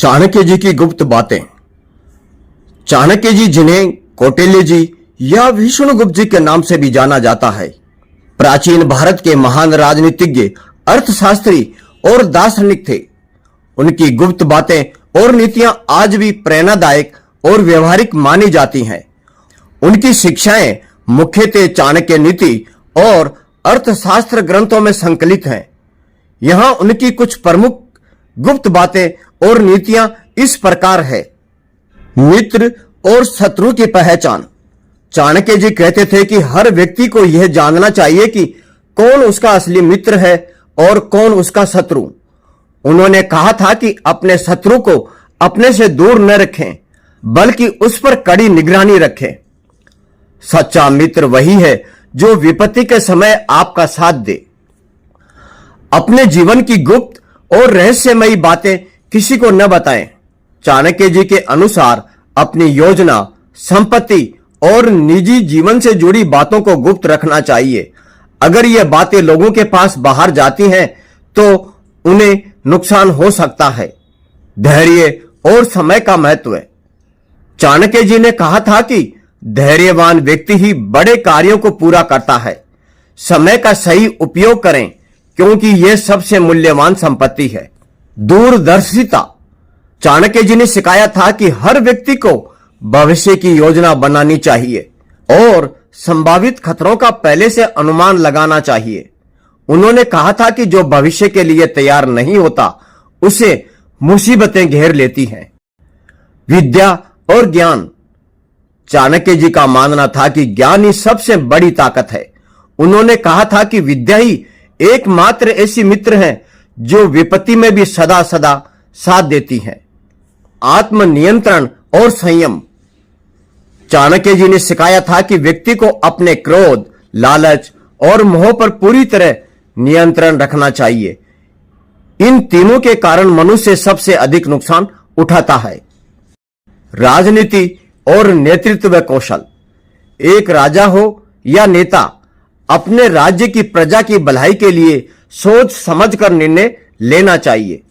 चाणक्य जी की गुप्त बातें। चाणक्य जी, जिन्हें कौटिल्य जी या विष्णुगुप्त जी के नाम से भी जाना जाता है, प्राचीन भारत के महान राजनीतिज्ञ, अर्थशास्त्री और दार्शनिक थे। उनकी गुप्त बातें और नीतियां आज भी प्रेरणादायक और व्यवहारिक मानी जाती हैं। उनकी शिक्षाएं मुख्यतः चाणक्य नीति और अर्थशास्त्र ग्रंथों में संकलित हैं। यहां उनकी कुछ प्रमुख गुप्त बातें और नीतियां इस प्रकार है। मित्र और शत्रु की पहचान। चाणक्य जी कहते थे कि हर व्यक्ति को यह जानना चाहिए कि कौन उसका असली मित्र है और कौन उसका शत्रु। उन्होंने कहा था कि अपने शत्रु को अपने से दूर न रखें, बल्कि उस पर कड़ी निगरानी रखें। सच्चा मित्र वही है जो विपत्ति के समय आपका साथ दे। अपने जीवन की गुप्त और रहस्यमयी बातें किसी को न बताएं। चाणक्य जी के अनुसार अपनी योजना, संपत्ति और निजी जीवन से जुड़ी बातों को गुप्त रखना चाहिए। अगर ये बातें लोगों के पास बाहर जाती हैं तो उन्हें नुकसान हो सकता है। धैर्य और समय का महत्व। चाणक्य जी ने कहा था कि धैर्यवान व्यक्ति ही बड़े कार्यों को पूरा करता है। समय का सही उपयोग करें, क्योंकि यह सबसे मूल्यवान संपत्ति है। दूरदर्शिता। चाणक्य जी ने सिखाया था कि हर व्यक्ति को भविष्य की योजना बनानी चाहिए और संभावित खतरों का पहले से अनुमान लगाना चाहिए। उन्होंने कहा था कि जो भविष्य के लिए तैयार नहीं होता, उसे मुसीबतें घेर लेती हैं। विद्या और ज्ञान। चाणक्य जी का मानना था कि ज्ञान ही सबसे बड़ी ताकत है। उन्होंने कहा था कि विद्या ही एकमात्र ऐसी मित्र है जो विपत्ति में भी सदा सदा साथ देती है। आत्मनियंत्रण और संयम। चाणक्य जी ने सिखाया था कि व्यक्ति को अपने क्रोध, लालच और मोह पर पूरी तरह नियंत्रण रखना चाहिए। इन तीनों के कारण मनुष्य सबसे अधिक नुकसान उठाता है। राजनीति और नेतृत्व कौशल। एक राजा हो या नेता, अपने राज्य की प्रजा की भलाई के लिए सोच समझकर निर्णय लेना चाहिए।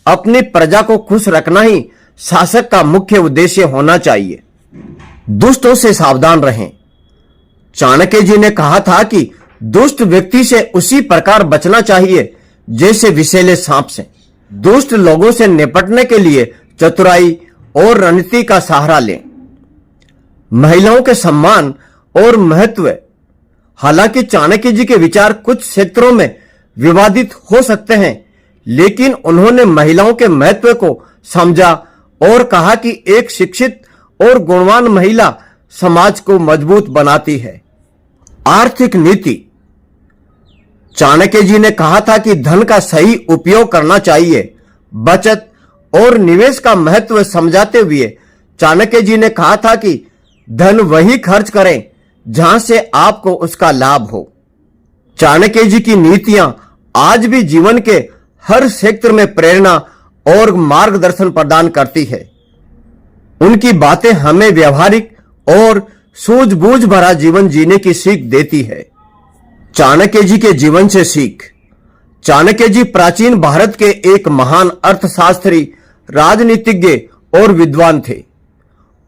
अपनी प्रजा को खुश रखना ही शासक का मुख्य उद्देश्य होना चाहिए। दुष्टों से सावधान रहें। चाणक्य जी ने कहा था कि दुष्ट व्यक्ति से उसी प्रकार बचना चाहिए जैसे विषैले सांप से। दुष्ट लोगों से निपटने के लिए चतुराई और रणनीति का सहारा लें। महिलाओं के सम्मान और महत्व। हालांकि चाणक्य जी के विचार कुछ क्षेत्रों में विवादित हो सकते हैं, लेकिन उन्होंने महिलाओं के महत्व को समझा और कहा कि एक शिक्षित और गुणवान महिला समाज को मजबूत बनाती है। आर्थिक नीति। चाणक्य जी ने कहा था कि धन का सही उपयोग करना चाहिए। बचत और निवेश का महत्व समझाते हुए चाणक्य जी ने कहा था कि धन वही खर्च करें जहां से आपको उसका लाभ हो। चाणक्य जी की नीतियां आज भी जीवन के हर क्षेत्र में प्रेरणा और मार्गदर्शन प्रदान करती है। उनकी बातें हमें व्यवहारिक और सूझबूझ भरा जीवन जीने की सीख देती है। चाणक्य जी के जीवन से सीख। चाणक्य जी प्राचीन भारत के एक महान अर्थशास्त्री, राजनीतिज्ञ और विद्वान थे।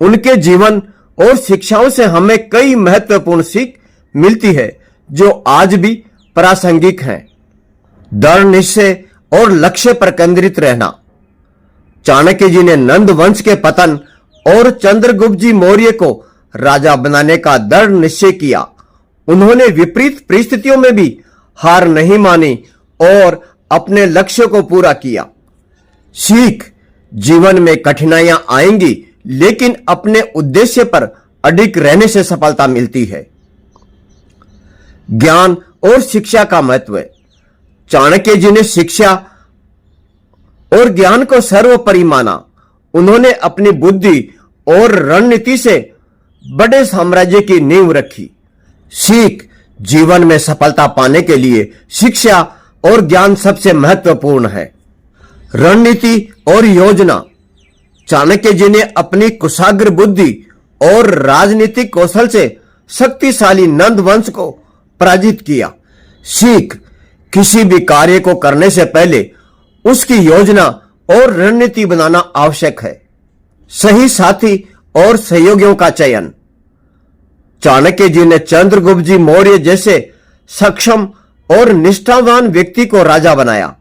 उनके जीवन और शिक्षाओं से हमें कई महत्वपूर्ण सीख मिलती है जो आज भी प्रासंगिक हैं। दृढ़ निश्चय और लक्ष्य पर केंद्रित रहना। चाणक्य जी ने नंद वंश के पतन और चंद्रगुप्त जी मौर्य को राजा बनाने का दृढ़ निश्चय किया। उन्होंने विपरीत परिस्थितियों में भी हार नहीं मानी और अपने लक्ष्य को पूरा किया। सीख। जीवन में कठिनाइयां आएंगी, लेकिन अपने उद्देश्य पर अडिग रहने से सफलता मिलती है। ज्ञान और शिक्षा का महत्व। चाणक्य जी ने शिक्षा और ज्ञान को सर्वोपरि माना। उन्होंने अपनी बुद्धि और रणनीति से बड़े साम्राज्य की नींव रखी। सीख। जीवन में सफलता पाने के लिए शिक्षा और ज्ञान सबसे महत्वपूर्ण है। रणनीति और योजना। चाणक्य जी ने अपनी कुशाग्र बुद्धि और राजनीतिक कौशल से शक्तिशाली नंद वंश को पराजित किया। सीख। किसी भी कार्य को करने से पहले उसकी योजना और रणनीति बनाना आवश्यक है। सही साथी और सहयोगियों का चयन। चाणक्य जी ने चंद्रगुप्त जी मौर्य जैसे सक्षम और निष्ठावान व्यक्ति को राजा बनाया।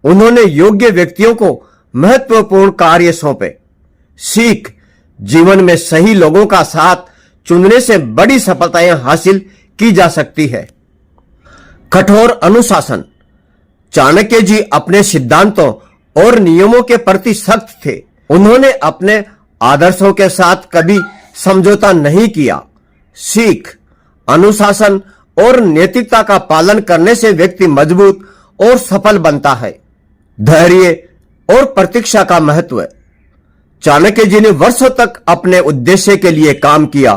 उन्होंने योग्य व्यक्तियों को महत्वपूर्ण कार्य सौंपे। सीख, जीवन में सही लोगों का साथ चुनने से बड़ी सफलताएं हासिल की जा सकती है। कठोर अनुशासन। चाणक्य जी अपने सिद्धांतों और नियमों के प्रति सख्त थे। उन्होंने अपने आदर्शों के साथ कभी समझौता नहीं किया। सीख, अनुशासन और नैतिकता का पालन करने से व्यक्ति मजबूत और सफल बनता है। धैर्य और प्रतीक्षा का महत्व। चाणक्य जी ने वर्षों तक अपने उद्देश्य के लिए काम किया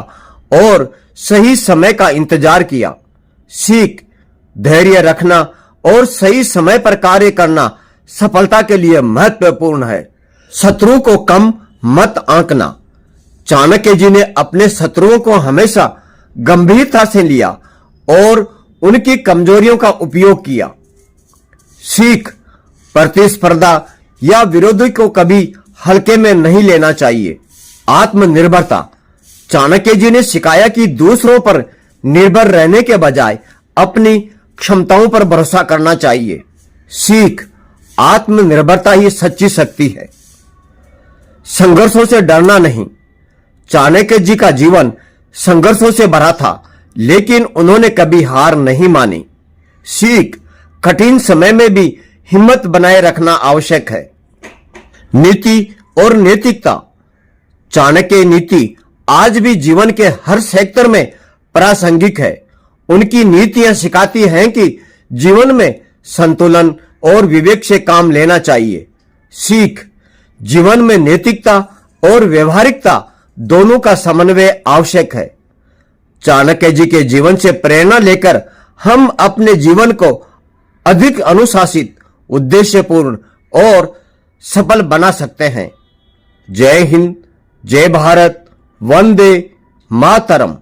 और सही समय का इंतजार किया। सीख, धैर्य रखना और सही समय पर कार्य करना सफलता के लिए महत्वपूर्ण है। शत्रु को कम मत आंकना। चाणक्य जी ने अपने शत्रुओं को हमेशा गंभीरता से लिया और उनकी कमजोरियों का उपयोग किया। सीख, प्रतिस्पर्धा या विरोधी को कभी हल्के में नहीं लेना चाहिए। आत्मनिर्भरता। चाणक्य जी ने सिखाया कि दूसरों पर निर्भर रहने के बजाय अपनी क्षमताओं पर भरोसा करना चाहिए। सीख, आत्मनिर्भरता ही सच्ची शक्ति है। संघर्षों से डरना नहीं। चाणक्य जी का जीवन संघर्षों से भरा था, लेकिन उन्होंने कभी हार नहीं मानी। सीख, कठिन समय में भी हिम्मत बनाए रखना आवश्यक है। नीति और नैतिकता। चाणक्य नीति आज भी जीवन के हर सेक्टर में प्रासंगिक है। उनकी नीतियां सिखाती हैं कि जीवन में संतुलन और विवेक से काम लेना चाहिए। सीख, जीवन में नैतिकता और व्यवहारिकता दोनों का समन्वय आवश्यक है। चाणक्य जी के जीवन से प्रेरणा लेकर हम अपने जीवन को अधिक अनुशासित, उद्देश्यपूर्ण और सफल बना सकते हैं। जय हिंद, जय भारत, वंदे मातरम।